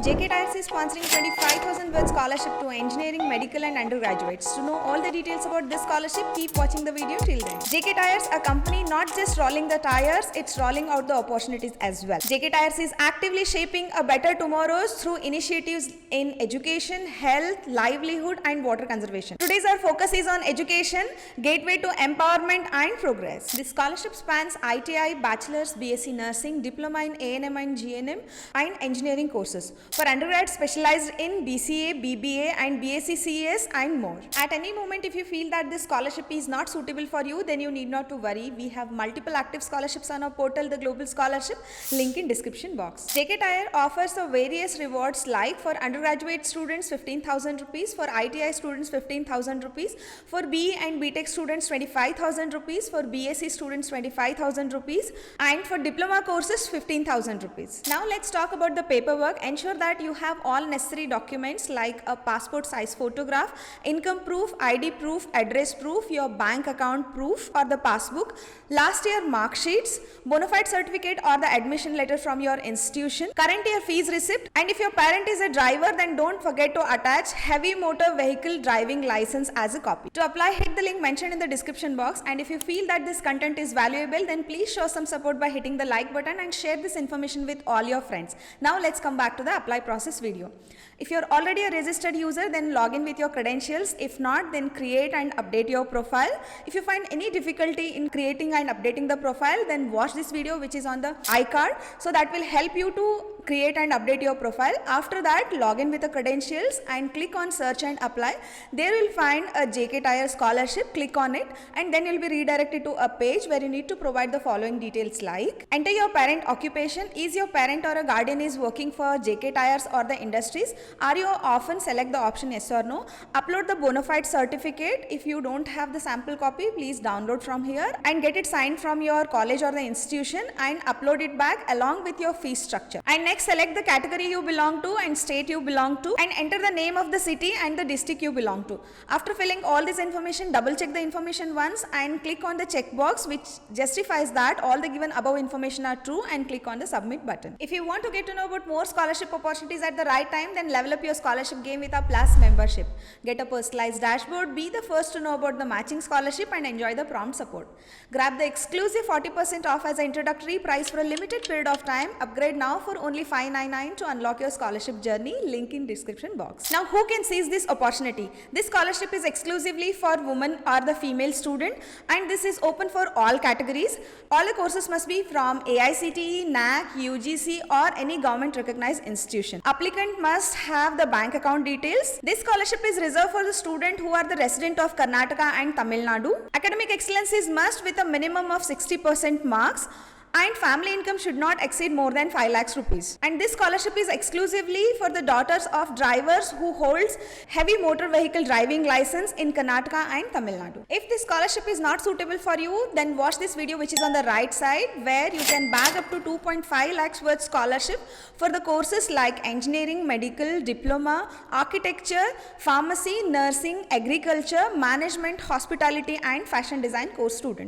JK Tires is sponsoring 25,000 worth scholarship to engineering, medical and undergraduates. To know all the details about this scholarship, keep watching the video till then. JK Tires, a company not just rolling the tires, it's rolling out the opportunities as well. JK Tires is actively shaping a better tomorrows through initiatives in education, health, livelihood and water conservation. Today's our focus is on education, gateway to empowerment and progress. This scholarship spans ITI, Bachelor's, BSc Nursing, Diploma in A&M and GNM and engineering courses. For undergrads specialized in BCA, BBA and BSc CES and more. At any moment if you feel that this scholarship is not suitable for you, then you need not to worry. We have multiple active scholarships on our portal, the Global Scholarship, link in description box. JK Tire offers the various rewards like for undergraduate students 15,000 rupees, for ITI students 15,000 rupees, for BE and BTech students 25,000 rupees, for BSc students 25,000 rupees and for diploma courses 15,000 rupees. Now let's talk about the paperwork. Ensure that you have all necessary documents like a passport size photograph, income proof, ID proof, address proof, your bank account proof or the passbook, last year mark sheets, bona fide certificate or the admission letter from your institution, current year fees receipt, and if your parent is a driver then don't forget to attach heavy motor vehicle driving license as a copy. To apply, hit the link mentioned in the description box, and if you feel that this content is valuable then please show some support by hitting the like button and share this information with all your friends. Now let's come back to the apply process video. If you're already a registered user then log in with your credentials. If not, then create and update your profile. If you find any difficulty in creating and updating the profile, then watch this video which is on the iCard, so that will help you to create and update your profile. After that, log in with the credentials and click on search and apply. There will find a JK Tire scholarship, click on it and then you'll be redirected to a page where you need to provide the following details like enter your parent occupation, is your parent or a guardian is working for JK Tires or the industries, are you orphan, select the option yes or no, upload the bona fide certificate. If you don't have the sample copy, please download from here and get it signed from your college or the institution and upload it back along with your fee structure. And next, select the category you belong to and state you belong to and enter the name of the city and the district you belong to. After filling all this information, double check the information once and click on the checkbox which justifies that all the given above information are true and click on the submit button. If you want to get to know about more scholarship opportunities at the right time, then level up your scholarship game with our Plus membership. Get a personalized dashboard, be the first to know about the matching scholarship and enjoy the prompt support. Grab the exclusive 40% off as an introductory price for a limited period of time. Upgrade now for only $599 to unlock your scholarship journey, link in description box. Now who can seize this opportunity? This scholarship is exclusively for women or the female student and this is open for all categories. All the courses must be from AICTE, NAC, UGC or any government recognized institution. Applicant must have the bank account details. This scholarship is reserved for the student who are the resident of Karnataka and Tamil Nadu. Academic excellence is must with a minimum of 60% marks and family income should not exceed more than 5 lakhs rupees. And this scholarship is exclusively for the daughters of drivers who holds heavy motor vehicle driving license in Karnataka and Tamil Nadu. If this scholarship is not suitable for you, then watch this video which is on the right side where you can bag up to 2.5 lakhs worth scholarship for the courses like engineering, medical, diploma, architecture, pharmacy, nursing, agriculture, management, hospitality and fashion design course students.